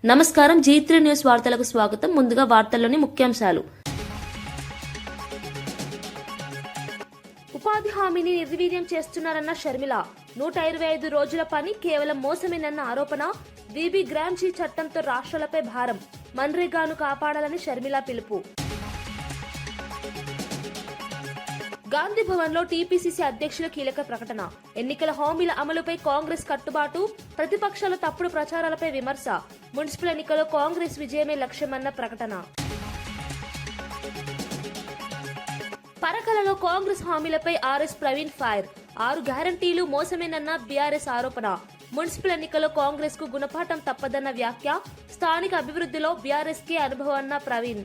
నమస్కారం. G3 news వార్తలకు స్వాగతం. ముందుగా వార్తల్లోని ముఖ్యాంశాలు. ఉపాధి హామీని నిర్వీర్యం చేస్తున్నారన్న షర్మిల. 125 రోజుల పని కేవలం మోసమేనన్న ఆరోపణ. వీబీ గ్రాంజీ చట్టంతో రాష్ట్రాలపై భారం. మన్రేగాను కాపాడాలని షర్మిల పిలుపు. గాంధీ భవన్ లో టీపీసీసీ అధ్యక్షుల కీలక ప్రకటన. ఎన్నికల హామీల అమలుపై కాంగ్రెస్ కట్టుబాటు. ప్రతిపక్షాల తప్పుడు ప్రచారాలపై విమర్శ. మున్సిపల్ ఎన్నికల్లో కాంగ్రెస్ విజయమే లక్ష్యమన్న ప్రకటన. పరకలలో కాంగ్రెస్ హామీలపై ఆర్ఎస్ ప్రవీణ్ ఫైర్. 6 గ్యారంటీలు మోసమేనన్న బీఆర్ఎస్ ఆరోపణ. మున్సిపల్ ఎన్నికల్లో కాంగ్రెస్ కు గుణపాఠం తప్పదన్న వ్యాఖ్య. స్థానిక అభివృద్ధిలో బీఆర్ఎస్ కే అనుభవం అన్న ప్రవీణ్.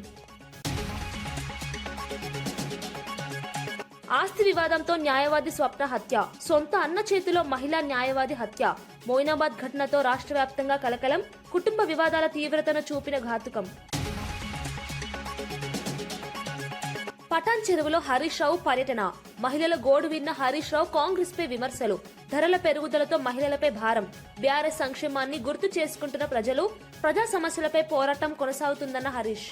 ఆస్తి వివాదంతో న్యాయవాది స్వప్న హత్య. సొంత అన్న చేతిలో మహిళా న్యాయవాది హత్య. మోయినాబాద్ ఘటనతో రాష్ట్ర వ్యాప్తంగా కలకలం. కుటుంబ వివాదాల తీవ్రతను చూపిన ఘాతుకం. పటాన్ చెరువులో హరీష్ రావు పర్యటన. మహిళల గోడు విన్న హరీష్ రావు కాంగ్రెస్ పై విమర్శలు. ధరల పెరుగుదలతో మహిళలపై భారం. బీఆర్ఎస్ సంక్షేమాన్ని గుర్తు చేసుకుంటున్న ప్రజలు. ప్రజా సమస్యలపై పోరాటం కొనసాగుతుందన్న హరీష్.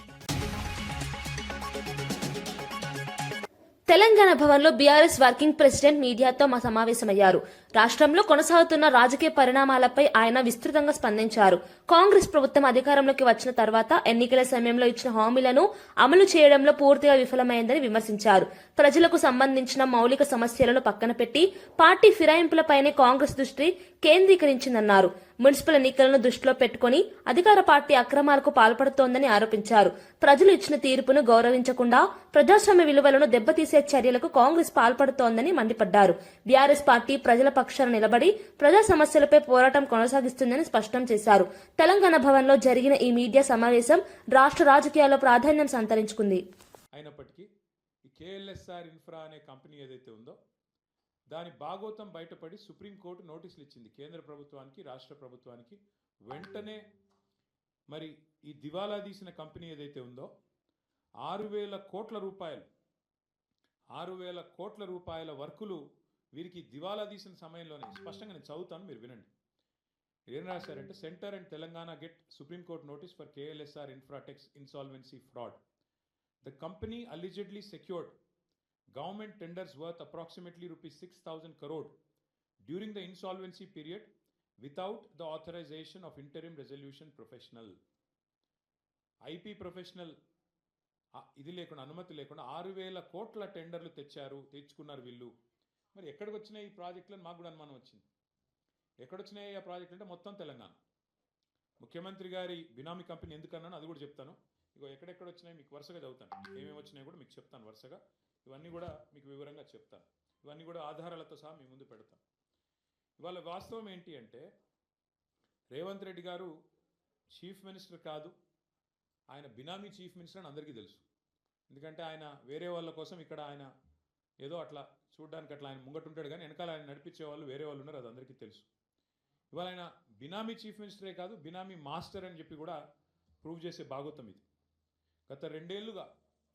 తెలంగాణ భవన్లో బీఆర్ఎస్ వర్కింగ్ ప్రెసిడెంట్ మీడియాతో సమావేశమయ్యారు. రాష్ట్రంలో కొనసాగుతున్న రాజకీయ పరిణామాలపై ఆయన విస్తృతంగా స్పందించారు. కాంగ్రెస్ ప్రభుత్వం అధికారంలోకి వచ్చిన తర్వాత ఎన్నికల సమయంలో ఇచ్చిన హామీలను అమలు చేయడంలో పూర్తిగా విఫలమైందని విమర్శించారు. ప్రజలకు సంబంధించిన మౌలిక సమస్యలను పక్కన పెట్టి పార్టీ ఫిరాయింపులపైనే కాంగ్రెస్ దృష్టి కేంద్రీకరించిందన్నారు. మున్సిపల్ ఎన్నికలను దృష్టిలో పెట్టుకుని అధికార పార్టీ అక్రమాలకు పాల్పడుతోందని ఆరోపించారు. ప్రజలు ఇచ్చిన తీర్పును గౌరవించకుండా ప్రజాస్వామ్య విలువలను దెబ్బతీసే చర్యలకు కాంగ్రెస్ పాల్పడుతోందని మండిపడ్డారు. బీఆర్ఎస్ పార్టీ ప్రజల పక్షాన నిలబడి ప్రజా సమస్యలపై పోరాటం కొనసాగిస్తుందని స్పష్టం చేశారు. తెలంగాణ భవన్ లో జరిగిన ఈ మీడియా సమావేశం రాష్ట్ర రాజకీయాల్లో ప్రాధాన్యం సంతరించుకుంది. అయినప్పటికీ ఈ కేఎల్ఎస్ఆర్ ఇన్ఫ్రా అనే కంపెనీ ఏదైతే ఉందో దాని భాగోతం బయటపడి సుప్రీంకోర్టు నోటీసులు ఇచ్చింది కేంద్ర ప్రభుత్వానికి, రాష్ట్ర ప్రభుత్వానికి. వెంటనే మరి ఈ దివాలా తీసిన కంపెనీ ఏదైతే ఉందో 6,000 కోట్ల రూపాయల వర్కులు వీరికి దివాలా తీసిన సమయంలోనే స్పష్టంగా నేను చదువుతాను, మీరు వినండి. ఏం రాశారంటే, centre and Telangana get supreme court notice for KLSR Infratechs insolvency fraud. The company allegedly secured government tenders worth approximately rupees 6,000 crore during the insolvency period without the authorization of interim resolution professional. IP professional ఇది లేకుండా, అనుమతి లేకుండా 6,000 కోట్ల టెండర్లు తెచ్చుకున్నారు వీళ్ళు. మరి ఎక్కడికి వచ్చినాయి ఈ ప్రాజెక్టులను మాకు కూడా అనుమానం వచ్చింది. ఎక్కడొచ్చినాయి ఆ ప్రాజెక్టులు అంటే మొత్తం తెలంగాణ. ముఖ్యమంత్రి గారి బినామీ కంపెనీ ఎందుకన్నాను అది కూడా చెప్తాను. ఇగో ఎక్కడెక్కడ వచ్చినాయి మీకు వరుసగా చదువుతాను. ఏమేమి వచ్చినాయి కూడా మీకు చెప్తాను వరుసగా. ఇవన్నీ కూడా మీకు వివరంగా చెప్తాను. ఇవన్నీ కూడా ఆధారాలతో సహా మీ ముందు పెడతాను. ఇవాళ వాస్తవం ఏంటి అంటే, రేవంత్ రెడ్డి గారు చీఫ్ మినిస్టర్ కాదు, ఆయన బినామీ చీఫ్ మినిస్టర్ అని అందరికీ తెలుసు. ఎందుకంటే ఆయన వేరే వాళ్ళ కోసం ఇక్కడ ఆయన ఏదో అట్లా చూడడానికి అట్లా ఆయన ముంగటుంటాడు, కానీ వెనకాల ఆయన నడిపించే వాళ్ళు వేరే వాళ్ళు ఉన్నారు, అది అందరికీ తెలుసు. ఇవాళ ఆయన బినామీ చీఫ్ మినిస్టరే కాదు, బినామీ మాస్టర్ అని చెప్పి కూడా ప్రూవ్ చేసే భాగోతం ఇది. గత 2 ఏళ్లుగా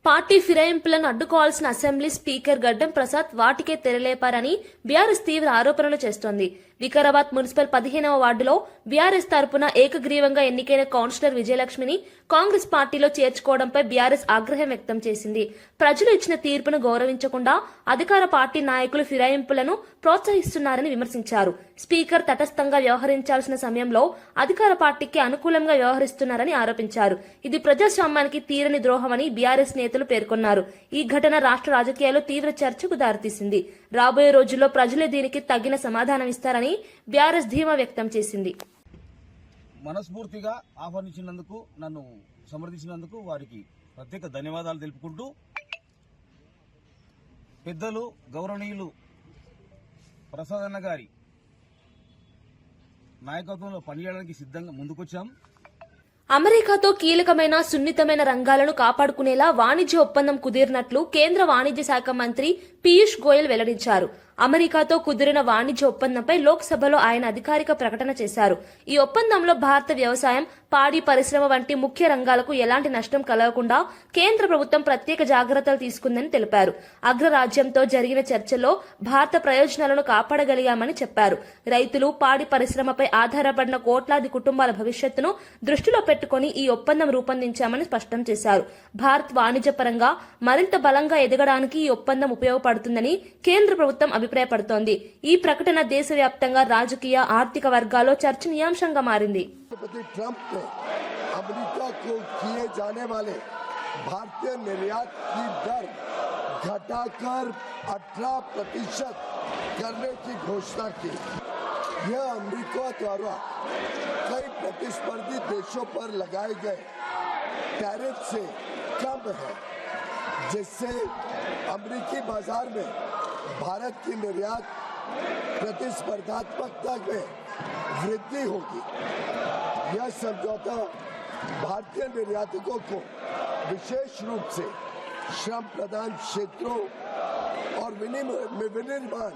పార్టీ ఫిరాయింపులను అడ్డుకోవాల్సిన అసెంబ్లీ స్పీకర్ గడ్డం ప్రసాద్ వాటికే తెరలేపారని బీఆర్ఎస్ తీవ్ర ఆరోపణలు చేస్తోంది. వికారాబాద్ మున్సిపల్ 15వ వార్డులో బీఆర్ఎస్ తరపున ఏకగ్రీవంగా ఎన్నికైన కౌన్సిలర్ విజయలక్ష్మిని కాంగ్రెస్ పార్టీలో చేర్చుకోవడంపై బీఆర్ఎస్ ఆగ్రహం వ్యక్తం చేసింది. ప్రజలు ఇచ్చిన తీర్పును గౌరవించకుండా అధికార పార్టీ నాయకులు ఫిరాయింపులను ప్రోత్సహిస్తున్నారని విమర్శించారు. స్పీకర్ తటస్థంగా వ్యవహరించాల్సిన సమయంలో అధికార పార్టీకి అనుకూలంగా వ్యవహరిస్తున్నారని ఆరోపించారు. ఇది ప్రజాస్వామ్యానికి తీరని ద్రోహమని బీఆర్ఎస్ నేతలు పేర్కొన్నారు. ఈ ఘటన రాష్ట్ర రాజకీయాల్లో తీవ్ర చర్చకు దారితీసింది. రాబోయే రోజుల్లో ప్రజలే దీనికి తగిన సమాధానం ఇస్తారని బీఆర్ఎస్ ధీమా వ్యక్తం చేసింది. మనస్ఫూర్తిగా ఆహ్వానించినందుకు, నన్ను సమర్థించినందుకు వారికి ప్రత్యేక ధన్యవాదాలు తెలుపుకుంటూ, పెద్దలు గౌరవనీయులు ప్రసాదన్న గారి నాయకత్వంలో పనిచేయడానికి సిద్ధంగా ముందుకొచ్చాం. అమెరికాతో కీలకమైన సున్నితమైన రంగాలను కాపాడుకునేలా వాణిజ్య ఒప్పందం కుదిరినట్లు కేంద్ర వాణిజ్య శాఖ మంత్రి పీయూష్ గోయల్ వెల్లడించారు. అమెరికాతో కుదిరిన వాణిజ్య ఒప్పందంపై లోక్సభలో ఆయన అధికారిక ప్రకటన చేశారు. ఈ ఒప్పందంలో భారత వ్యవసాయం, పాడి పరిశ్రమ వంటి ముఖ్య రంగాలకు ఎలాంటి నష్టం కలగకుండా కేంద్ర ప్రభుత్వం ప్రత్యేక జాగ్రత్తలు తీసుకుందని తెలిపారు. అగ్రరాజ్యంతో జరిగిన చర్చల్లో భారత ప్రయోజనాలను కాపాడగలిగామని చెప్పారు. రైతులు, పాడి పరిశ్రమపై ఆధారపడిన కోట్లాది కుటుంబాల భవిష్యత్తును దృష్టిలో పెట్టుకుని ఈ ఒప్పందం రూపొందించామని స్పష్టం చేశారు. భారత్ వాణిజ్యపరంగా మరింత బలంగా ఎదగడానికి ఈ ఒప్పందం ఉపయోగపడుతుందని కేంద్ర ప్రభుత్వం అభిప్రాయపడుతోంది. ఈ ప్రకటన దేశవ్యాప్తంగా రాజకీయ, ఆర్థిక వర్గాల్లో చర్చనీయాంశంగా మారింది. राष्ट्रपति ट्रंप ने अमेरिका को किए जाने वाले भारतीय निर्यात की दर घटाकर 18% करने की घोषणा की। यह अमेरिका द्वारा कई प्रतिस्पर्धी देशों पर लगाए गए टैरिफ से कम है, जिससे अमेरिकी बाजार में भारत की निर्यात प्रतिस्पर्धात्मकता में वृद्धि होगी। यह समझौता भारतीय निर्यातकों को विशेष रूप से श्रम प्रधान क्षेत्रों और विनिर्माण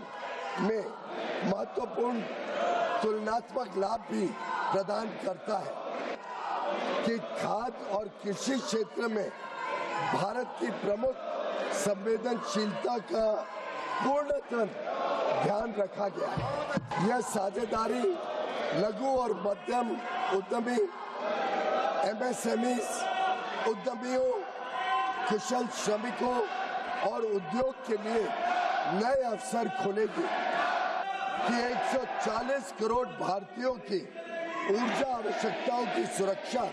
में महत्वपूर्ण तुलनात्मक लाभ भी प्रदान करता है कि खाद्य और कृषि क्षेत्र में भारत की प्रमुख संवेदनशीलता का पूर्णतः ध्यान रखा गया है। यह साझेदारी लघु और मध्यम उद्यमी, MSMEs, उद्यमियों, कुशल श्रमिकों और उद्योग के लिए नए अवसर खोलेगी कि 140 करोड़ भारतीयों की ऊर्जा आवश्यकताओं की सुरक्षा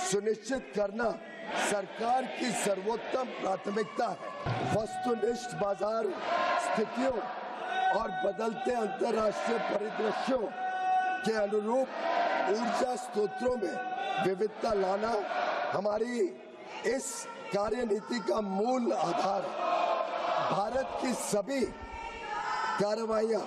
सुनिश्चित करना सरकार की सर्वोत्तम प्राथमिकता है। वस्तुनिष्ठ बाजार स्थितियों और बदलते अंतर्राष्ट्रीय परिदृश्यों के अनुरूप ऊर्जा स्रोतों में विविधता लाना हमारी इस कार्यनीति का मूल आधार है। भारत की सभी कार्रवाइयां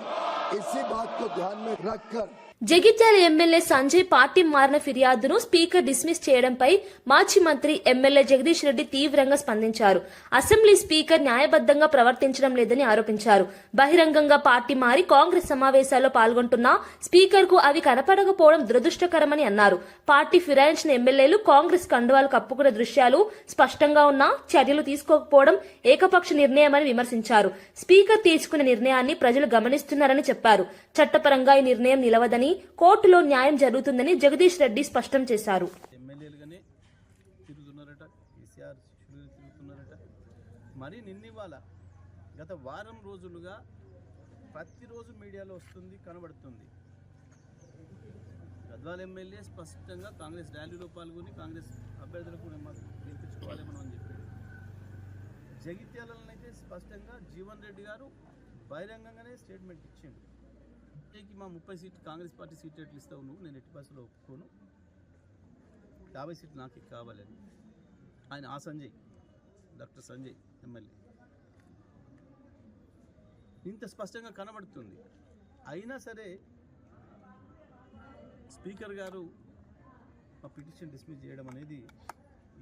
इसी बात को ध्यान में रखकर జగిత్యాల ఎమ్మెల్యే సంజయ్ పార్టీ మారిన ఫిర్యాదును స్పీకర్ డిస్మిస్ చేయడంపై మాజీ మంత్రి ఎమ్మెల్యే జగదీష్ రెడ్డి తీవ్రంగా స్పందించారు. అసెంబ్లీ స్పీకర్ న్యాయబద్దంగా ప్రవర్తించడం లేదని ఆరోపించారు. బహిరంగంగా పార్టీ మారి కాంగ్రెస్ సమావేశాల్లో పాల్గొంటున్నా స్పీకర్ కు అవి కనపడకపోవడం దురదృష్టకరమని అన్నారు. పార్టీ ఫిరాయించిన ఎమ్మెల్యేలు కాంగ్రెస్ కండువాలు కప్పుకునే దృశ్యాలు స్పష్టంగా ఉన్నా చర్యలు తీసుకోకపోవడం ఏకపక్ష నిర్ణయమని విమర్శించారు. స్పీకర్ తీసుకున్న నిర్ణయాన్ని ప్రజలు గమనిస్తున్నారని చెప్పారు. చట్టపరంగా ఈ నిర్ణయం నిలవదని, కోర్టులో న్యాయం జరుగుతుందని జగదీష్ రెడ్డి స్పష్టం చేశారు. ఎమ్మెల్యేలుగానే తిరుగుతున్నారట, కేసీఆర్ శిష్యులు తిరుగుతున్నారట. మరి నిన్నివాళ గత వారం రోజులుగా ప్రతిరోజు మీడియాలో వస్తుంది, కనబడుతుంది. గద్వాల ఎమ్మెల్యే స్పష్టంగా కాంగ్రెస్ ర్యాలీలో పాల్గొని కాంగ్రెస్ అభ్యర్థులకు గెలిపించుకోవాలి మనం అని చెప్పారు. జగిత్యాలనైతే స్పష్టంగా జీవన్ రెడ్డి గారు బహిరంగంగానే స్టేట్మెంట్ ఇచ్చిండు. మా 30 సీట్లు కాంగ్రెస్ పార్టీ సీట్లు ఎట్లు ఇస్తావు నువ్వు, నేను ఎట్టి బస్సులో ఒప్పుకోను, 50 సీట్లు నాకు కావాలని ఆయన సంజయ్, డాక్టర్ సంజయ్ ఎమ్మెల్యే ఇంత స్పష్టంగా కనబడుతుంది. అయినా సరే స్పీకర్ గారు మా పిటిషన్ డిస్మిస్ చేయడం అనేది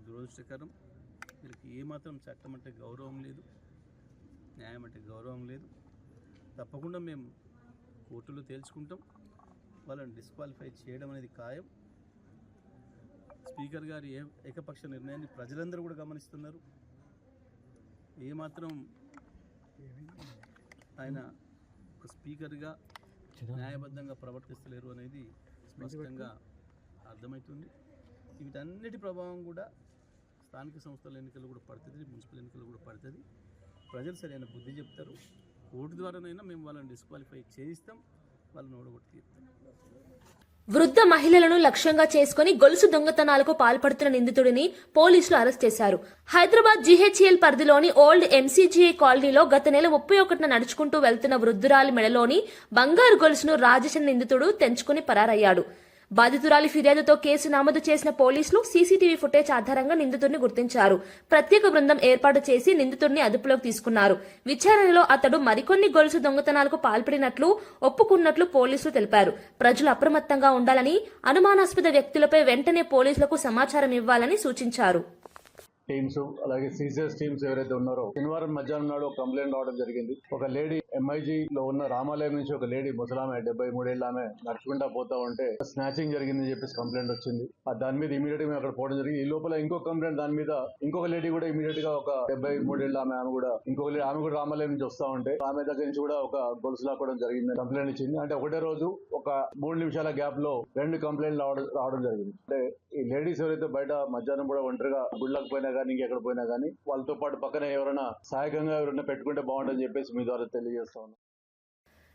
దురదృష్టకరం. వీళ్ళకి ఏమాత్రం చట్టం అంటే గౌరవం లేదు, న్యాయం అంటే గౌరవం లేదు. తప్పకుండా మేము కోర్టులో తేల్చుకుంటాం. వాళ్ళని డిస్క్వాలిఫై చేయడం అనేది ఖాయం. స్పీకర్ గారి ఏకపక్ష నిర్ణయాన్ని ప్రజలందరూ కూడా గమనిస్తున్నారు. ఏమాత్రం ఆయన ఒక స్పీకర్గా న్యాయబద్ధంగా ప్రవర్తిస్తలేరు అనేది స్పష్టంగా అర్థమవుతుంది. వీటన్నిటి ప్రభావం కూడా స్థానిక సంస్థల ఎన్నికలు కూడా పడుతుంది, మున్సిపల్ ఎన్నికలు కూడా పడుతుంది. ప్రజలు సరైన బుద్ధి చెప్తారు. కోర్టు ద్వారానైనా మేము వాళ్ళని డిస్క్వాలిఫై చేయిస్తాం, వాళ్ళని ఓడగొట్టి తీస్తాం. వృద్ధ మహిళలను లక్ష్యంగా చేసుకుని గొలుసు దొంగతనాలకు పాల్పడుతున్న నిందితుడిని పోలీసులు అరెస్ట్ చేశారు. హైదరాబాద్ జీహెచ్ఎల్ పరిధిలోని ఓల్డ్ ఎంసీజీఐ కాలనీలో గత నెల 31న నడుచుకుంటూ వెళ్తున్న వృద్ధురాలి మెడలోని బంగారు గొలుసును రాజేశన్ నిందితుడు తెంచుకుని పరారయ్యాడు. బాధితురాలి ఫిర్యాదుతో కేసు నమోదు చేసిన పోలీసులు సీసీటీవీ ఫుటేజ్ ఆధారంగా నిందితుడిని గుర్తించారు. ప్రత్యేక బృందం ఏర్పాటు చేసి నిందితుడిని అదుపులోకి తీసుకున్నారు. విచారణలో అతడు మరికొన్ని గొలుసు దొంగతనాలకు పాల్పడినట్లు ఒప్పుకున్నట్లు పోలీసులు తెలిపారు. ప్రజలు అప్రమత్తంగా ఉండాలని, అనుమానాస్పద వ్యక్తులపై వెంటనే పోలీసులకు సమాచారం ఇవ్వాలని సూచించారు. టీమ్స్ అలాగే సిసిఎస్ టీమ్స్ ఎవరైతే ఉన్నారో శనివారం మధ్యాహ్నం నాడు ఒక కంప్లైంట్ రావడం జరిగింది. ఒక లేడీ MIG లో ఉన్న రామాలయం నుంచి ఒక లేడీ ముసలామె 73 ఏళ్ల ఆమె నడుచుకుంటా పోతా ఉంటే స్నాచింగ్ జరిగిందని చెప్పేసి కంప్లైంట్ వచ్చింది. దాని మీద ఇమీడియట్ గా అక్కడ పోవడం జరిగింది. ఈ లోపల ఇంకో కంప్లైంట్ దాని మీద ఇంకొక లేడీ కూడా ఇమీడియట్ గా ఒక 73 ఏళ్ల ఆమె కూడా ఇంకొక లేడీ ఆమె కూడా రామాలయం నుంచి వస్తా ఉంటే ఆమె దగ్గర నుంచి కూడా ఒక గొలుసు లాక్కోవడం జరిగింది కంప్లైంట్ ఇచ్చింది. అంటే ఒకటే రోజు ఒక 3 నిమిషాల గ్యాప్ లో 2 కంప్లైంట్లు రావడం జరిగింది. అంటే ఈ లేడీస్ ఎవరైతే బయట మధ్యాహ్నం కూడా ఒంటరిగా గుళ్ళకి పోయినా కానీ ఇంకెక్కడ పోయినా కానీ వాళ్ళతో పాటు పక్కన ఎవరైనా సహాయకంగా ఎవరైనా పెట్టుకుంటే బాగుంటుందని చెప్పేసి మీ ద్వారా తెలియజేస్తా ఉన్నాను.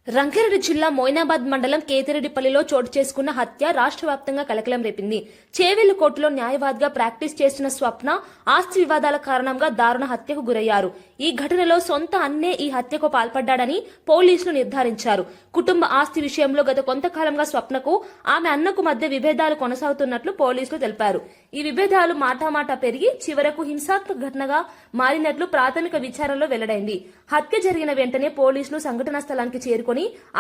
రంగారెడ్డి జిల్లా మోయినాబాద్ మండలం కేతిరెడ్డిపల్లిలో చోటు చేసుకున్న హత్య రాష్ట్ర వ్యాప్తంగా కలకలం రేపింది. చేవెళ్లు కోర్టులో న్యాయవాదిగా ప్రాక్టీస్ చేస్తున్న స్వప్న ఆస్తి వివాదాల కారణంగా దారుణ హత్యకు గురయ్యారు. ఈ ఘటనలో సొంత అన్నే ఈ హత్యకు పాల్పడ్డాడని పోలీసులు నిర్ధారించారు. కుటుంబ ఆస్తి విషయంలో గత కొంతకాలంగా స్వప్నకు ఆమె అన్నకు మధ్య విభేదాలు కొనసాగుతున్నట్లు పోలీసులు తెలిపారు. ఈ విభేదాలు మాటామాటా పెరిగి చివరకు హింసాత్మక ఘటనగా మారినట్లు ప్రాథమిక విచారణలో వెల్లడైంది. హత్య జరిగిన వెంటనే పోలీసులు సంఘటనా స్థలానికి చేరుకుని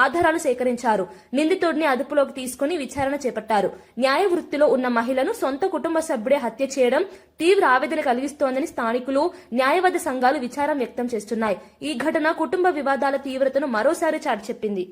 ఆధారాలు సేకరించారు. నిందితుడిని అదుపులోకి తీసుకుని విచారణ చేపట్టారు. న్యాయ వృత్తిలో ఉన్న మహిళను సొంత కుటుంబ సభ్యుడే హత్య చేయడం తీవ్ర ఆవేదన కలిగిస్తోందని స్థానికులు, న్యాయవాద సంఘాలు విచారణ వ్యక్తం చేస్తున్నాయి. ఈ ఘటన కుటుంబ వివాదాల తీవ్రతను మరోసారి చాటి చెప్పింది.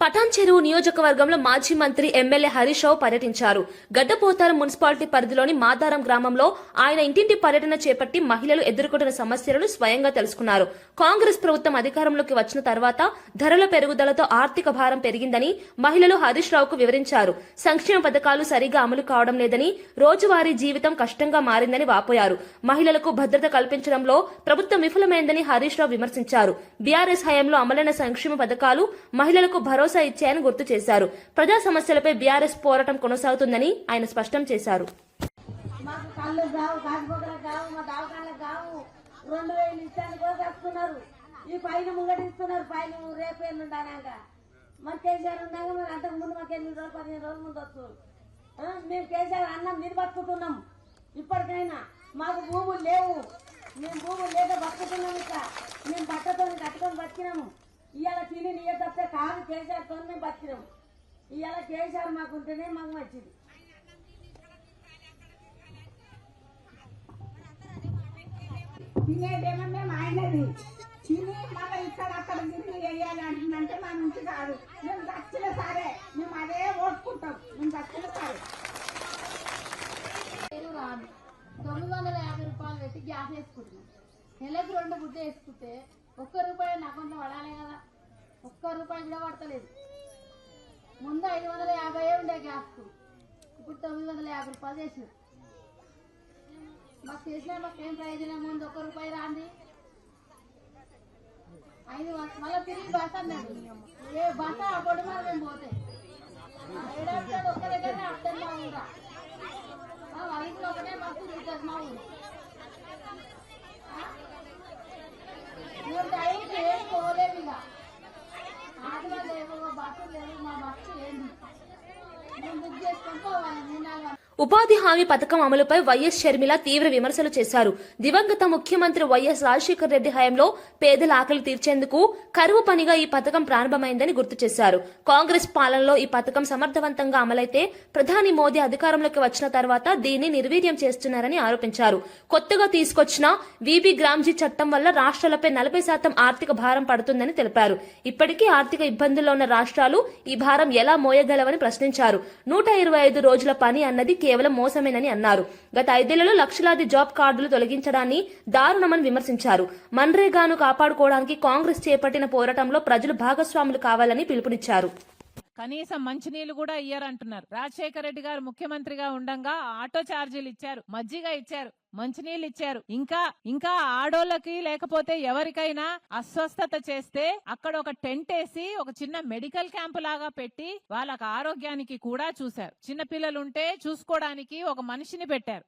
పటాన్ చెరువు నియోజకవర్గంలో మాజీ మంత్రి ఎమ్మెల్యే హరీష్ రావు పర్యటించారు. గడ్డపోతారం మున్సిపాలిటీ పరిధిలోని మాదారం గ్రామంలో ఆయన ఇంటింటి పర్యటన చేపట్టి మహిళలు ఎదుర్కొంటున్న సమస్యలను స్వయంగా తెలుసుకున్నారు. కాంగ్రెస్ ప్రభుత్వం అధికారంలోకి వచ్చిన తర్వాత ధరల పెరుగుదలతో ఆర్థిక భారం పెరిగిందని మహిళలు హరీష్ రావుకు వివరించారు. సంక్షేమ పథకాలు సరిగా అమలు కావడం లేదని, రోజువారీ జీవితం కష్టంగా మారిందని వాపోయారు. మహిళలకు భద్రత కల్పించడంలో ప్రభుత్వం విఫలమైందని హరీష్ రావు విమర్శించారు. బీఆర్ఎస్ హయాంలో అమలైన సంక్షేమ పథకాలు మహిళలకు భరోసా ఇచ్చాయని గుర్తు చేశారు. ప్రజా సమస్యలపై బీఆర్ఎస్ పోరాటం కొనసాగుతుందని ఆయన స్పష్టం చేశారు. మాకు కళ్ళు కావు, కాకపోకలకు కావు, మా దవాఖానలకు కావు. 2000 ఇస్తాను కూడా కట్టుకున్నారు. ఈ పైన ముంగటిస్తున్నారు. పైన రేపేళ్ళు ఉండాక మరి కేసీఆర్ ఉన్నాక మరి అంతకు ముందు మాకు 8 రోజులు 15 రోజుల ముందు వస్తున్నారు. మేము కేసీఆర్ అన్నం మీరు బతుకుతున్నాం. ఇప్పటికైనా మాకు భూములు లేవు. మేము భూములు లేక బతుకుతున్నాం. ఇక మేము బట్టతో కట్టుకొని బతికినాము. ఇవాళ తిని నీయ తప్పితే కాదు కేసీఆర్తో మేము బతికినాము. ఇవాళ కేసీఆర్ మాకు ఉంటేనే మాకు మంచిది. తినేదేమో మేము ఆయనది తిని మళ్ళీ ఇక్కడ అక్కడ తిరిగి వేయాలి అంటుందంటే మా నుంచి కాదు. మేము దక్షిణ సరే మేము అదే ఓడుకుంటాం. మేము దక్షిణ సరే రాదు. 950 రూపాయలు పెట్టి గ్యాస్ వేసుకుంటున్నాం. నెలకు 2 గుడ్డ వేసుకుంటే ₹1 నా అకౌంట్లో పడాలి కదా. ₹1 కూడా పడతలేదు. ముందు 550 ఉండే గ్యాస్కు, ఇప్పుడు 950 రూపాయలు చేసినాం. మాకు చేసినా మాకేం ప్రయోజనం ఉంది? ₹1 రాంది. 5 మళ్ళీ తిరిగి బస్ అన్నాడు. ఏ బస్ అప్పుడు మేము పోతే ఏడాది ఒక్క దగ్గరనే అర్థం మా ఊరా. వాళ్ళకి ఒకటే బస్సు తిరుగుతుంది మా ఊరు. మేము టైంకి ఏం పోలేము. ఇక ఆటలో లేవు, బస్సు లేవు. మా బస్సు ఏంది మేము బుక్ చేసుకొని పోవాలి. 3-4 ఉపాధి హామీ పథకం అమలుపై వైఎస్ షర్మిల తీవ్ర విమర్శలు చేశారు. దివంగత ముఖ్యమంత్రి వైఎస్ రాజశేఖర రెడ్డి హయాంలో పేదల ఆకలి తీర్చేందుకు కరువు పనిగా ఈ పథకం ప్రారంభమైందని గుర్తు చేశారు. కాంగ్రెస్ పాలనలో ఈ పథకం సమర్థవంతంగా అమలైతే ప్రధాని మోదీ అధికారంలోకి వచ్చిన తర్వాత దీన్ని నిర్వీర్యం చేస్తున్నారని ఆరోపించారు. కొత్తగా తీసుకొచ్చిన వీబీ గ్రామ్జీ చట్టం వల్ల రాష్ట్రాలపై 40% ఆర్థిక భారం పడుతుందని తెలిపారు. ఇప్పటికీ ఆర్థిక ఇబ్బందుల్లో ఉన్న రాష్ట్రాలు ఈ భారం ఎలా మోయగలవని ప్రశ్నించారు. 125 రోజుల పని అన్నది కేవలం మోసమేనని అన్నారు. గత 5 ఏళ్లలో లక్షలాది జాబ్ కార్డులు తొలగించడాన్ని దారుణమని విమర్శించారు. మన్రేగాను కాపాడుకోవడానికి కాంగ్రెస్ చేపట్టిన పోరాటంలో ప్రజలు భాగస్వాములు కావాలని పిలుపునిచ్చారు. కనీసం మంచినీళ్లు కూడా ఇయ్యారంటున్నారు. రాజశేఖర రెడ్డి గారు ముఖ్యమంత్రిగా ఉండంగా ఆటో ఛార్జీలు ఇచ్చారు, మజ్జిగ ఇచ్చారు, మంచినీళ్ళు ఇచ్చారు. ఇంకా ఆడోళ్ళకి లేకపోతే ఎవరికైనా అస్వస్థత చేస్తే అక్కడ ఒక టెంట్ వేసి ఒక చిన్న మెడికల్ క్యాంప్ లాగా పెట్టి వాళ్ళకి ఆరోగ్యానికి కూడా చూశారు. చిన్న పిల్లలుంటే చూసుకోవడానికి ఒక మనిషిని పెట్టారు.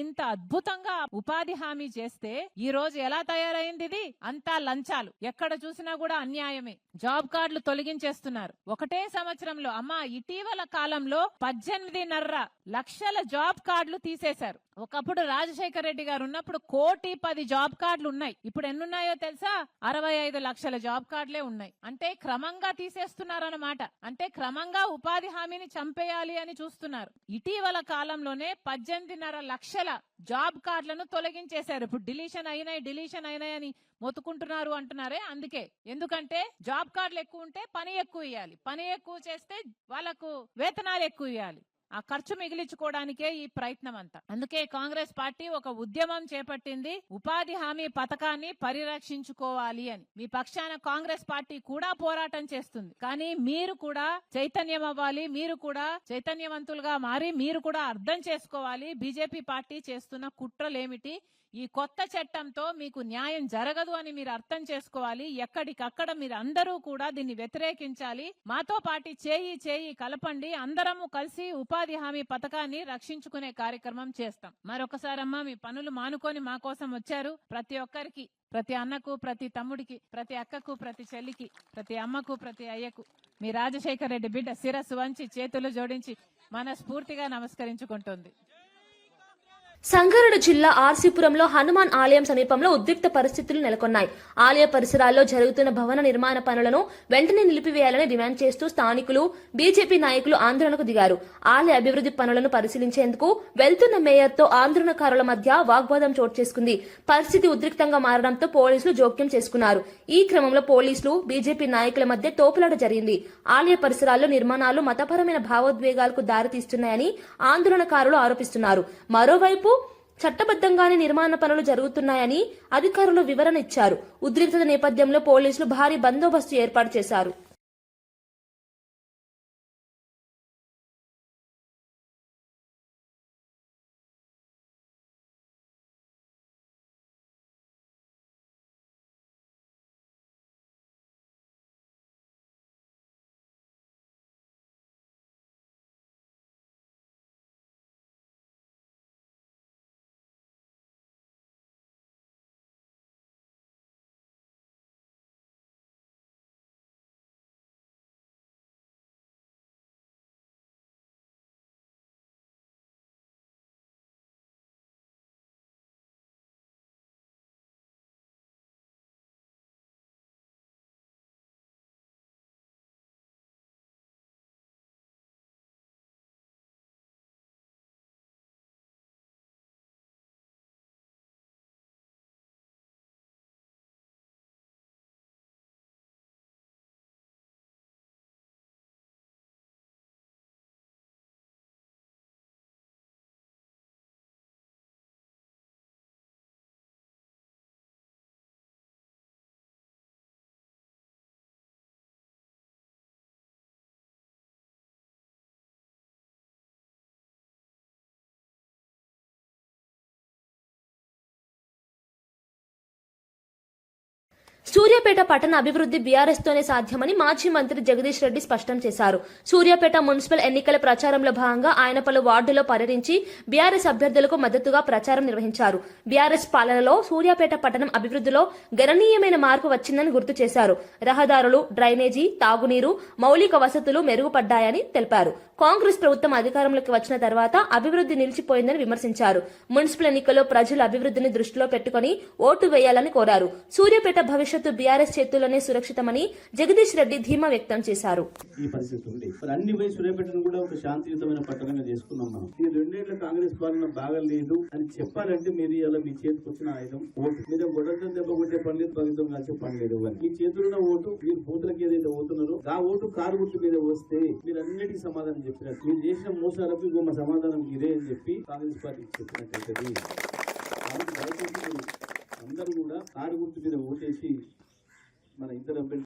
ఇంత అద్భుతంగా ఉపాధి హామీ చేస్తే ఈ రోజు ఎలా తయారైంది? ఇది అంతా లంచాలు, ఎక్కడ చూసినా కూడా అన్యాయమే. జాబ్ కార్డులు తొలగించేస్తున్నారు. ఒకటే సంవత్సరంలో ఇటీవల కాలంలో 18.5 లక్షల జాబ్ కార్డులు తీసేశారు. ఒకప్పుడు రాజశేఖర రెడ్డి గారు ఉన్నప్పుడు 1,10,00,000 జాబ్ కార్డులు ఉన్నాయి. ఇప్పుడు ఎన్నున్నాయో తెలుసా? 65 లక్షల జాబ్ కార్డులే ఉన్నాయి. అంటే క్రమంగా తీసేస్తున్నారన్నమాట. అంటే క్రమంగా ఉపాధి హామీని చంపేయాలి అని చూస్తున్నారు. ఇటీవల కాలంలోనే 18.5 లక్షల జాబ్ కార్డులను తొలగించేశారు. ఇప్పుడు డిలీషన్ అయినాయి అని మొత్తుకుంటున్నారు అంటున్నారే, అందుకే. ఎందుకంటే జాబ్ కార్డులు ఎక్కువ ఉంటే పని ఎక్కువ ఇవ్వాలి, పని ఎక్కువ చేస్తే వాళ్ళకు వేతనాలు ఎక్కువ ఇవ్వాలి. ఆ ఖర్చు మిగిలించుకోవడానికే ఈ ప్రయత్నం అంతా. అందుకే కాంగ్రెస్ పార్టీ ఒక ఉద్యమం చేపట్టింది, ఉపాధి హామీ పథకాన్ని పరిరక్షించుకోవాలి అని. మీ పక్షాన కాంగ్రెస్ పార్టీ కూడా పోరాటం చేస్తుంది. కానీ మీరు కూడా చైతన్యం అవ్వాలి, మీరు కూడా చైతన్యవంతులుగా మారి మీరు కూడా అర్థం చేసుకోవాలి బీజేపీ పార్టీ చేస్తున్న కుట్రలేమిటి. ఈ కొత్త చట్టంతో మీకు న్యాయం జరగదు అని మీరు అర్థం చేసుకోవాలి. ఎక్కడికక్కడ మీరు అందరూ కూడా దీన్ని వ్యతిరేకించాలి. మాతో పాటు చేయి కలపండి, అందరము కలిసి ఉపాధి హామీ పథకాన్ని రక్షించుకునే కార్యక్రమం చేస్తాం. మరొకసారమ్మా, మీ పనులు మానుకొని మా కోసం వచ్చారు. ప్రతి ఒక్కరికి, ప్రతి అన్నకు, ప్రతి తమ్ముడికి, ప్రతి అక్కకు, ప్రతి చెల్లికి, ప్రతి అమ్మకు, ప్రతి అయ్యకు మీ రాజశేఖర రెడ్డి బిడ్డ శిరస్సు వంచి చేతులు జోడించి మనస్ఫూర్తిగా నమస్కరించుకుంటుంది. సంగారెడ్డి జిల్లా ఆర్సీపురంలో హనుమాన్ ఆలయం సమీపంలో ఉద్రిక్త పరిస్థితులు నెలకొన్నాయి. ఆలయ పరిసరాల్లో జరుగుతున్న భవన నిర్మాణ పనులను వెంటనే నిలిపివేయాలని డిమాండ్ చేస్తూ స్థానికులు, బీజేపీ నాయకులు ఆందోళనకు దిగారు. ఆలయ అభివృద్ధి పనులను పరిశీలించేందుకు వెళ్తున్న మేయర్తో ఆందోళనకారుల మధ్య వాగ్వాదం చోటు చేసుకుంది. పరిస్థితి ఉద్రిక్తంగా మారడంతో పోలీసులు జోక్యం చేసుకున్నారు. ఈ క్రమంలో పోలీసులు, బీజేపీ నాయకుల మధ్య తోపులాట జరిగింది. ఆలయ పరిసరాల్లో నిర్మాణాలు మతపరమైన భావోద్వేగాలకు దారితీస్తున్నాయని ఆందోళనకారులు ఆరోపిస్తున్నారు. మరోవైపు చట్టబద్దంగానే నిర్మాణ పనులు జరుగుతున్నాయని అధికారులు వివరణ ఇచ్చారు. ఉద్రిక్తత నేపథ్యంలో పోలీసులు భారీ బందోబస్తు ఏర్పాటు చేశారు. సూర్యాపేట పట్టణ అభివృద్ధి బీఆర్ఎస్ తోనే సాధ్యమని మాజీ మంత్రి జగదీష్ రెడ్డి స్పష్టం చేశారు. సూర్యాపేట మున్సిపల్ ఎన్నికల ప్రచారంలో భాగంగా ఆయన పలు వార్డుల్లో పర్యటించి బీఆర్ఎస్ అభ్యర్థులకు మద్దతుగా ప్రచారం నిర్వహించారు. బీఆర్ఎస్ పాలనలో సూర్యాపేట పట్టణం అభివృద్ధిలో గణనీయమైన మార్పు వచ్చిందని గుర్తు చేశారు. రహదారులు, డ్రైనేజీ, తాగునీరు, మౌలిక వసతులు మెరుగుపడ్డాయని తెలిపారు. కాంగ్రెస్ ప్రభుత్వం అధికారంలోకి వచ్చిన తర్వాత అభివృద్ధి నిలిచిపోయిందని విమర్శించారు. మున్సిపల్ ఎన్నికల్లో ప్రజలు అభివృద్ధిని దృష్టిలో పెట్టుకుని ఓటు వేయాలని కోరారు. సూర్యాపేట భవిష్యత్తు బీఆర్ఎస్ చేతుల్లోనే సురక్షితమని జగదీష్ రెడ్డి ధీమా వ్యక్తం చేశారు. ఈ పరిస్థితి ఉంది. అన్ని పోయి సూర్యాపేటను కూడా ఒక శాంతియుతమైన పట్టణంగా చేసుకున్నాం మనం. ఈ 2 ఏళ్ల కాంగ్రెస్ పాలన బాగలేదు అని చెప్పాలంటే మీరు ఇలా మీ చేతికి వచ్చిన ఆయుధం ఓటు. మీరు గొడవతో దెబ్బ కొట్టే పని లేదు, పగితం కాల్చే పని లేదు. మీ చేతుల్లో ఓటు, మీరు బూతులకి ఏదైతే పోతున్నారో ఆ ఓటు కారు గుర్తు మీద వస్తే మీరు అన్నిటికీ సమాధానం చెప్పినట్టు. మీరు చేసిన మోసాలకు ఇంకో మా సమాధానం ఇదే అని చెప్పి కాంగ్రెస్ పార్టీకి చెప్పినట్టయితే అందరూ కూడా కారు గుర్తు మీద ఓటేసి మన ఇద్దరు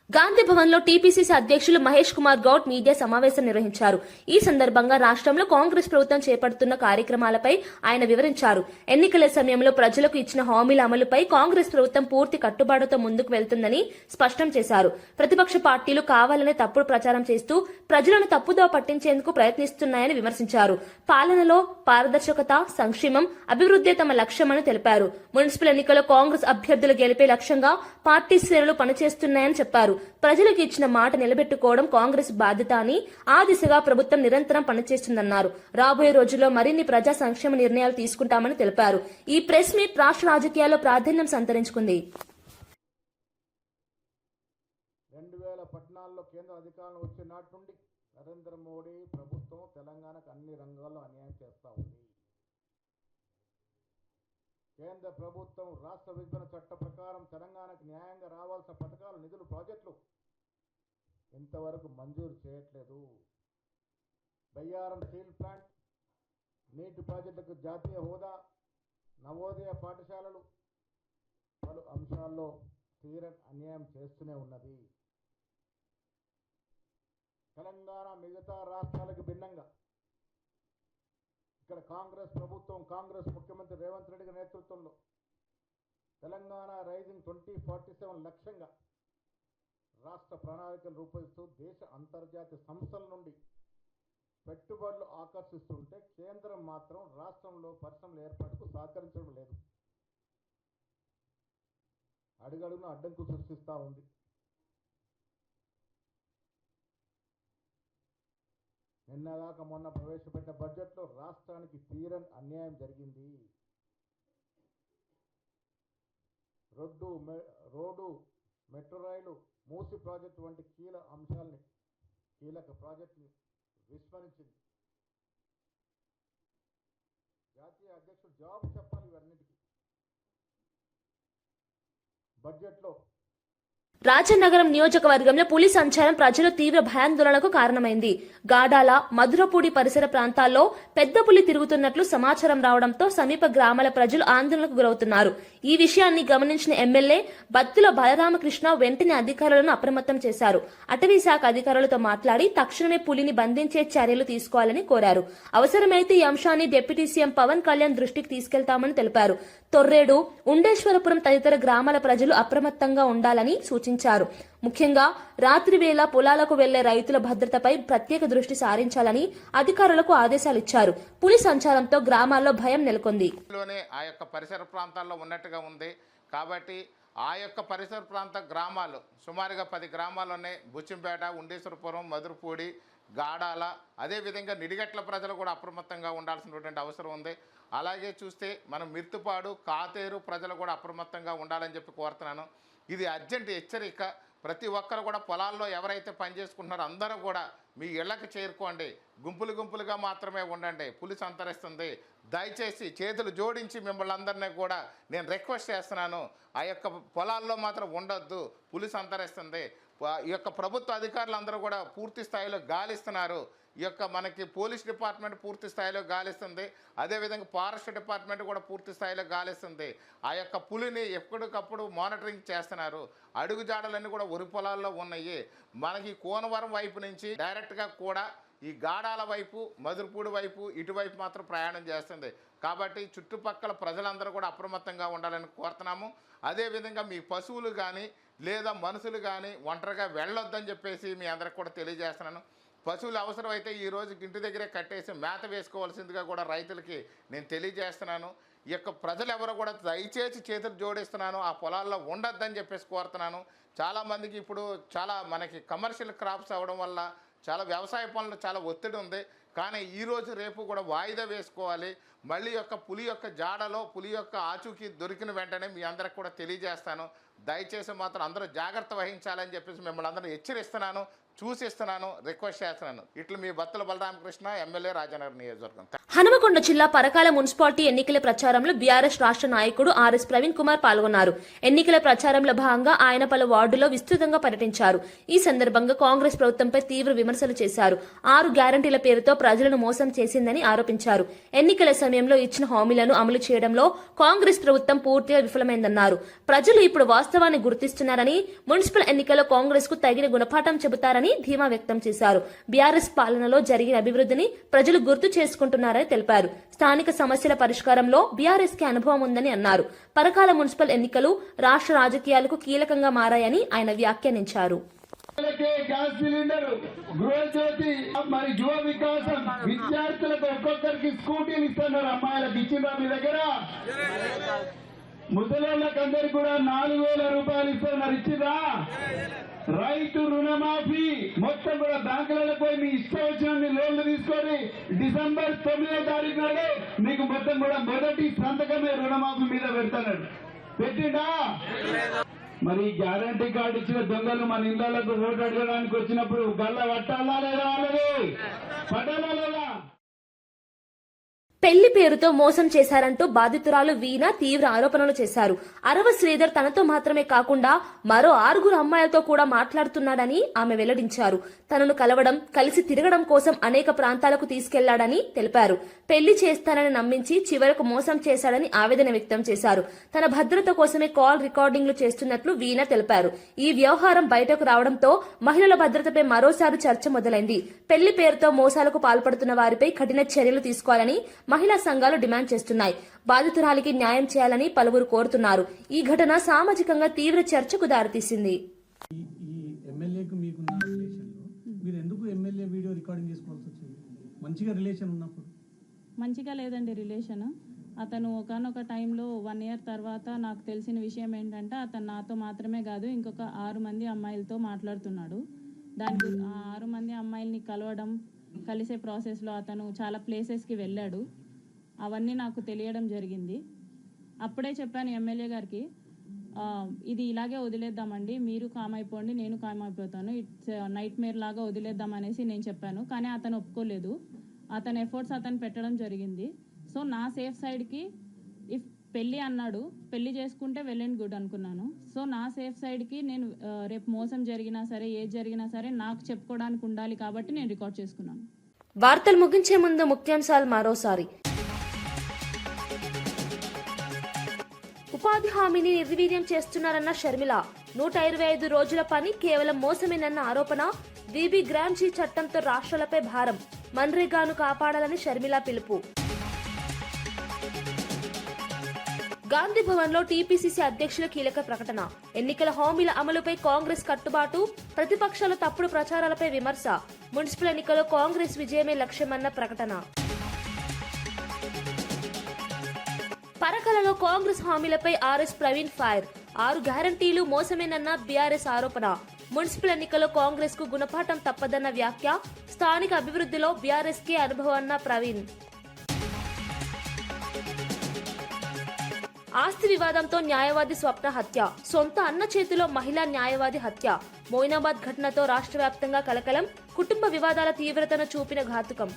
గాంధీ భవన్ లో టీపీసీసీ అధ్యక్షులు మహేష్ కుమార్ గౌడ్ మీడియా సమావేశం నిర్వహించారు. ఈ సందర్భంగా రాష్ట్రంలో కాంగ్రెస్ ప్రభుత్వం చేపడుతున్న కార్యక్రమాలపై ఆయన వివరించారు. ఎన్నికల సమయంలో ప్రజలకు ఇచ్చిన హామీల అమలుపై కాంగ్రెస్ ప్రభుత్వం పూర్తి కట్టుబాటుతో ముందుకు వెళ్తుందని స్పష్టం చేశారు. ప్రతిపక్ష పార్టీలు కావాలనే తప్పుడు ప్రచారం చేస్తూ ప్రజలను తప్పుదోవ పట్టించేందుకు ప్రయత్నిస్తున్నాయని విమర్శించారు. పాలనలో పారదర్శకత, సంక్షేమం, అభివృద్ధి తమ లక్ష్యమని తెలిపారు. మున్సిపల్ ఎన్నికల్లో కాంగ్రెస్ అభ్యర్థులు గెలిపే లక్ష్యంగా పార్టీ శ్రేణులు పనిచేస్తున్నాయని చెప్పారు. ప్రజలకు ఇచ్చిన మాట నిలబెట్టుకోవడం కాంగ్రెస్ బాధ్యత అని, ఆ దిశగా ప్రభుత్వం నిరంతరం పనిచేస్తుందన్నారు. రాబోయే రోజుల్లో మరిన్ని ప్రజా సంక్షేమ నిర్ణయాలు తీసుకుంటామని తెలిపారు. ఈ ప్రెస్ మీట్ రాష్ట్ర రాజకీయాల్లో ప్రాధాన్యం సంతరించుకుంది. 2014లో కేంద్ర అధికారంలో వచ్చిన నాటి నుండి నరేంద్ర మోడీ ప్రభుత్వం తెలంగాణకు అన్ని రంగాల్లో అన్యాయం చేస్తూ ఉంది. కేంద్ర ప్రభుత్వం రాష్ట్ర విభజన చట్ట ప్రకారం తెలంగాణకు న్యాయంగా రావాల్సిన పథకాలు, నిధులు, ప్రాజెక్టులు ఇంతవరకు మంజూరు చేయట్లేదు. బయ్యారం స్టీల్ ప్లాంట్, నీటి ప్రాజెక్టులకు జాతీయ హోదా, నవోదయ పాఠశాలలు పలు అంశాల్లో తీరని అన్యాయం చేస్తూనే ఉన్నది. తెలంగాణ మిగతా రాష్ట్రాలకు భిన్నంగా ఇక్కడ కాంగ్రెస్ ప్రభుత్వం, కాంగ్రెస్ ముఖ్యమంత్రి రేవంత్ రెడ్డి గారి నేతృత్వంలో తెలంగాణ రైజింగ్ 2047 లక్ష్యంగా రాష్ట్ర ప్రణాళికలు రూపొందిస్తూ దేశ అంతర్జాతీయ సంస్థల నుండి పెట్టుబడులు ఆకర్షిస్తుంటే కేంద్రం మాత్రం రాష్ట్రంలో పరిశ్రమల ఏర్పాటుకు సహకరించడం లేదు. అడుగడుగున అడ్డంకులు సృష్టిస్తూ ఉంది. నిన్నగాక మొన్న ప్రవేశపెట్టిన బడ్జెట్లో రాష్ట్రానికి తీరని అన్యాయం జరిగింది. రోడ్డు, మెట్రో రైలు, మూసి ప్రాజెక్టు వంటి కీలక ప్రాజెక్టుని విస్మరించింది. జాతీయ అధ్యక్షుడు జవాబు చెప్పాలి ఇవన్నిటికీ. బడ్జెట్లో రాజనగరం నియోజకవర్గంలో పులి సంచారం ప్రజలు తీవ్ర భయాందోళనకు కారణమైంది. గాడాల, మధురపూడి పరిసర ప్రాంతాల్లో పెద్ద పులి తిరుగుతున్నట్లు సమాచారం రావడంతో సమీప గ్రామాల ప్రజలు ఆందోళనకు గురవుతున్నారు. ఈ విషయాన్ని గమనించిన ఎమ్మెల్యే బత్తుల బలరామకృష్ణ వెంటనే అధికారులను అప్రమత్తం చేశారు. అటవీ శాఖ అధికారులతో మాట్లాడి తక్షణమే పులిని బంధించే చర్యలు తీసుకోవాలని కోరారు. అవసరమైతే ఈ అంశాన్ని డిప్యూటీ సీఎం పవన్ కళ్యాణ్ దృష్టికి తీసుకెళ్తామని తెలిపారు. తొర్రేడు, ఉండేశ్వరపురం తదితర గ్రామాల ప్రజలు అప్రమత్తంగా ఉండాలని సూచించారు. ముఖ్యంగా రాత్రి వేళ పొలాలకు వెళ్లే రైతుల భద్రతపై ప్రత్యేక దృష్టి సారించాలని అధికారులకు ఆదేశాలిచ్చారు. పులి సంచారంతో గ్రామాల్లో భయం నెలకొంది. ఆ యొక్క పరిసర ప్రాంతాల్లో ఉన్నట్టుగా ఉంది కాబట్టి ఆ యొక్క పరిసర ప్రాంత గ్రామాలు సుమారుగా 10 గ్రామాలు ఉన్నాయి. బుచ్చింపేట, ఉండేశ్వరపురం, మధురపూడి, గాడాల, అదేవిధంగా నిడిగట్ల ప్రజలు కూడా అప్రమత్తంగా ఉండాల్సినటువంటి అవసరం ఉంది. అలాగే చూస్తే మనం మిర్తుపాడు, కాతేరు ప్రజలు కూడా అప్రమత్తంగా ఉండాలని చెప్పి కోరుతున్నాను. ఇది అర్జెంట్ హెచ్చరిక. ప్రతి ఒక్కరు కూడా పొలాల్లో ఎవరైతే పనిచేసుకుంటున్నారో అందరూ కూడా మీ ఇళ్లకు చేరుకోండి. గుంపులుగా మాత్రమే ఉండండి. పులి సంతరిస్తుంది. దయచేసి చేతులు జోడించి మిమ్మల్ని అందరినీ కూడా నేను రిక్వెస్ట్ చేస్తున్నాను. ఆ యొక్క పొలాల్లో మాత్రం ఉండొద్దు. పులి సంతరిస్తుంది. ఈ యొక్క ప్రభుత్వ అధికారులు కూడా పూర్తి స్థాయిలో గాలిస్తున్నారు. ఈ యొక్క మనకి పోలీస్ డిపార్ట్మెంట్ పూర్తి స్థాయిలో గాలిస్తుంది. అదేవిధంగా ఫారెస్ట్ డిపార్ట్మెంట్ కూడా పూర్తి స్థాయిలో గాలిస్తుంది. ఆ యొక్క పులిని ఎప్పటికప్పుడు మానిటరింగ్ చేస్తున్నారు. అడుగుజాడలన్నీ కూడా వరి పొలాల్లో ఉన్నాయి. మనకి కోనవరం వైపు నుంచి డైరెక్ట్గా కూడా ఈ గాడాల వైపు, మధురపూడి వైపు, ఇటువైపు మాత్రం ప్రయాణం చేస్తుంది. కాబట్టి చుట్టుపక్కల ప్రజలందరూ కూడా అప్రమత్తంగా ఉండాలని కోరుతున్నాము. అదేవిధంగా మీ పశువులు కానీ లేదా మనుషులు కానీ ఒంటరిగా వెళ్ళొద్దని చెప్పేసి మీ అందరికి కూడా తెలియజేస్తున్నాను. పశువులు అవసరమైతే ఈరోజు ఇంటి దగ్గరే కట్టేసి మేత వేసుకోవాల్సిందిగా కూడా రైతులకి నేను తెలియజేస్తున్నాను. ఈ యొక్క ప్రజలు ఎవరు కూడా దయచేసి చేతులు జోడిస్తున్నాను, ఆ పొలాల్లో ఉండొద్దని చెప్పేసి కోరుతున్నాను. చాలామందికి ఇప్పుడు చాలా మనకి కమర్షియల్ క్రాప్స్ అవ్వడం వల్ల చాలా వ్యవసాయ పనులు చాలా ఒత్తిడి ఉంది. కానీ ఈరోజు రేపు కూడా వాయిదా వేసుకోవాలి. మళ్ళీ పులి యొక్క జాడలో పులి యొక్క ఆచూకీ దొరికిన వెంటనే మీ అందరికి కూడా తెలియజేస్తాను. దయచేసి మాత్రం అందరూ జాగ్రత్త వహించాలని చెప్పేసి మిమ్మల్ని అందరూ హెచ్చరిస్తున్నాను, సూచిస్తున్నాను, రిక్వెస్ట్ చేస్తున్నాను. ఇట్లు మీ బత్తుల బలరామకృష్ణ, ఎమ్మెల్యే రాజనగర్ నియోజకవర్గం. హనుమకొండ జిల్లా పరకాల మున్సిపాలిటీ ఎన్నికల ప్రచారంలో బీఆర్ఎస్ రాష్ట్ర నాయకుడు ఆర్ఎస్ ప్రవీణ్ కుమార్ పాల్గొన్నారు. ఎన్నికల ప్రచారంలో భాగంగా ఆయన పలు వార్డుల్లో విస్తృతంగా పర్యటించారు. ఈ సందర్భంగా కాంగ్రెస్ ప్రభుత్వంపై తీవ్ర విమర్శలు చేశారు. 6 గ్యారంటీల పేరుతో ప్రజలను మోసం చేసిందని ఆరోపించారు. ఎన్నికల సమయంలో ఇచ్చిన హామీలను అమలు చేయడంలో కాంగ్రెస్ ప్రభుత్వం పూర్తిగా విఫలమైందన్నారు. ప్రజలు ఇప్పుడు వాస్తవాన్ని గుర్తిస్తున్నారని, మున్సిపల్ ఎన్నికల్లో కాంగ్రెస్ కు తగిన గుణపాఠం చెబుతారని ధీమా వ్యక్తం చేశారు. బీఆర్ఎస్ పాలనలో జరిగిన అభివృద్ధిని ప్రజలు గుర్తు చేసుకుంటున్నారని తెలిపారు. స్థానిక సమస్యల పరిష్కారంలో బీఆర్ఎస్ కి అనుభవం ఉందని అన్నారు. పరకాల మున్సిపల్ ఎన్నికలు రాష్ట్ర రాజకీయాలకు కీలకంగా మారాయని ఆయన వ్యాఖ్యానించారు. గ్యాస్ సిలిండర్, గృహజ్యోతి, మరి యువ వికాసం, విద్యార్థులకు ఒక్కొక్కరికి స్కూటీలు ఇస్తున్నారు. అమ్మాయిలకు ఇచ్చిందా మీ దగ్గర? ముసలోళ్ళకి అందరికి కూడా 4,000 రూపాయలు ఇస్తున్నారు. ఇచ్చిందా? రైతు రుణమాఫీ మొత్తం కూడా బ్యాంకులలో పోయి మీ ఇష్టం వచ్చిన లోన్లు తీసుకొని డిసెంబర్ 9వ తారీఖు నాడు మీకు మొత్తం కూడా మొదటి సంతకమే రుణమాఫీ మీద పెడతాడు. పెట్టిండా? మరి గ్యారంటీ కార్డు ఇచ్చిన దొంగలు మన ఇళ్లకు ఓటు అడగడానికి వచ్చినప్పుడు గల్ల పట్టాలా లేదా? వాళ్ళది పట్టాలా లేదా? పెళ్లి పేరుతో మోసం చేశారంటూ బాధితురాలు వీణ తీవ్ర ఆరోపణలు చేశారు. అరవ శ్రీధర్ తనతో మాత్రమే కాకుండా మరో 6 అమ్మాయిలతో కూడా మాట్లాడుతున్నాడని ఆమె వెల్లడించారు. తనను కలవడం, కలిసి తిరగడం కోసం అనేక ప్రాంతాలకు తీసుకెళ్లాడని తెలిపారు. పెళ్లి చేస్తానని నమ్మించి చివరకు మోసం చేశాడని ఆవేదన వ్యక్తం చేశారు. తన భద్రత కోసమే కాల్ రికార్డింగ్లు చేస్తున్నట్లు వీణ తెలిపారు. ఈ వ్యవహారం బయటకు రావడంతో మహిళల భద్రతపై మరోసారి చర్చ మొదలైంది. పెళ్లి పేరుతో మోసాలకు పాల్పడుతున్న వారిపై కఠిన చర్యలు తీసుకోవాలని మహిళా సంఘాలు డిమాండ్ చేస్తున్నాయి. బాధితురాలికి న్యాయం చేయాలని పలువురు కోరుతున్నారు. ఈ ఘటన సామాజికంగా తీవ్ర చర్చకు దారితీసింది. ఎమ్మెల్యేకు మీకున్న రిలేషన్లో మీరు ఎందుకు ఎమ్మెల్యే వీడియో రికార్డింగ్ చేసుకోవాల్సి వచ్చింది? మంచిగా రిలేషన్ ఉన్నప్పుడు. మంచిగా లేదండి రిలేషన్. అతను ఒకనొక టైంలో 1 ఇయర్ తర్వాత నాకు తెలిసిన విషయం ఏంటంటే అతను నాతో మాత్రమే కాదు ఇంకొక 6 మంది అమ్మాయిలతో మాట్లాడుతున్నాడు. దానికి 6 మంది అమ్మాయిల్ని కలవడం, కలిసే ప్రాసెస్లో అతను చాలా ప్లేసెస్కి వెళ్ళాడు. అవన్నీ నాకు తెలియడం జరిగింది. అప్పుడే చెప్పాను ఎమ్మెల్యే గారికి, ఇది ఇలాగే వదిలేద్దామండి, మీరు కామ్ అయిపోండి, నేను కామ్ అయిపోతాను, ఇట్స్ నైట్ మేర్ లాగా వదిలేద్దాం అనేసి నేను చెప్పాను. కానీ అతను ఒప్పుకోలేదు. అతని ఎఫర్ట్స్ అతను పెట్టడం జరిగింది. సో నా సేఫ్ సైడ్కి ఇఫ్ పెళ్ళి అన్నాడు, పెళ్లి చేసుకుంటే వెల్ అండ్ గుడ్ అనుకున్నాను. సో నా సేఫ్ సైడ్కి నేను రేపు మోసం జరిగినా సరే, ఏది జరిగినా సరే నాకు చెప్పుకోవడానికి ఉండాలి కాబట్టి నేను రికార్డ్ చేసుకున్నాను. వార్తలు ముగించే ముందు ముఖ్యాంశాలు మరోసారి. ఉపాధి హామీని నిర్వీర్యం చేస్తున్నారన్న షర్మిల. 125 రోజుల పని కేవలం మోసమేనన్న ఆరోపణ. బీబీ గ్రాంజీ చట్టంతో రాష్ట్రాలపై భారం. మన్రేగాను కాపాడాలని షర్మిల పిలుపు. గాంధీ భవన్ లో టీపీసీసీ అధ్యక్షుల కీలక ప్రకటన. ఎన్నికల హామీల అమలుపై కాంగ్రెస్ కట్టుబాటు. ప్రతిపక్షాల తప్పుడు ప్రచారాలపై విమర్శ. మున్సిపల్ ఎన్నికల్లో కాంగ్రెస్ విజయమే లక్ష్యమన్న ప్రకటన. పరకలలో కాంగ్రెస్ హామీలపై ఆర్ఎస్ ప్రవీణ్ ఫైర్. 6 గ్యారంటీలు మోసమేనన్న బీఆర్ఎస్ ఆరోపణ. మున్సిపల్ ఎన్నికల్లో కాంగ్రెస్ కు గుణపాఠం తప్పదన్న వ్యాఖ్య. స్థానిక అభివృద్ధిలో బీఆర్ఎస్ కే అనుభవం అన్న ప్రవీణ్. ఆస్తి వివాదంతో న్యాయవాది స్వప్న హత్య. సొంత అన్న చేతిలో మహిళా న్యాయవాది హత్య. మోయినాబాద్ ఘటనతో రాష్ట్ర వ్యాప్తంగా కలకలం. కుటుంబ వివాదాల తీవ్రతను చూపిన ఘాతుకం.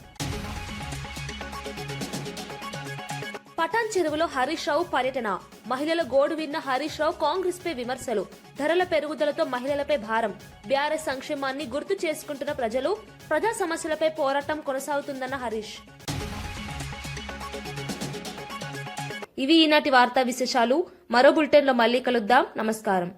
పటాన్ చెరువులో హరీష్ రావు పర్యటన. మహిళల గోడు విన్న హరీష్ రావు కాంగ్రెస్ పై విమర్శలు. ధరల పెరుగుదలతో మహిళలపై భారం. బీఆర్ఎస్ సంక్షేమాన్ని గుర్తు చేసుకుంటున్న ప్రజలు. ప్రజా సమస్యలపై పోరాటం కొనసాగుతుందన్న హరీష్. ఇవి ఈనాటి వార్తా విశేషాలు. మరో బులెటిన్లో మళ్ళీ కలుద్దాం. నమస్కారం.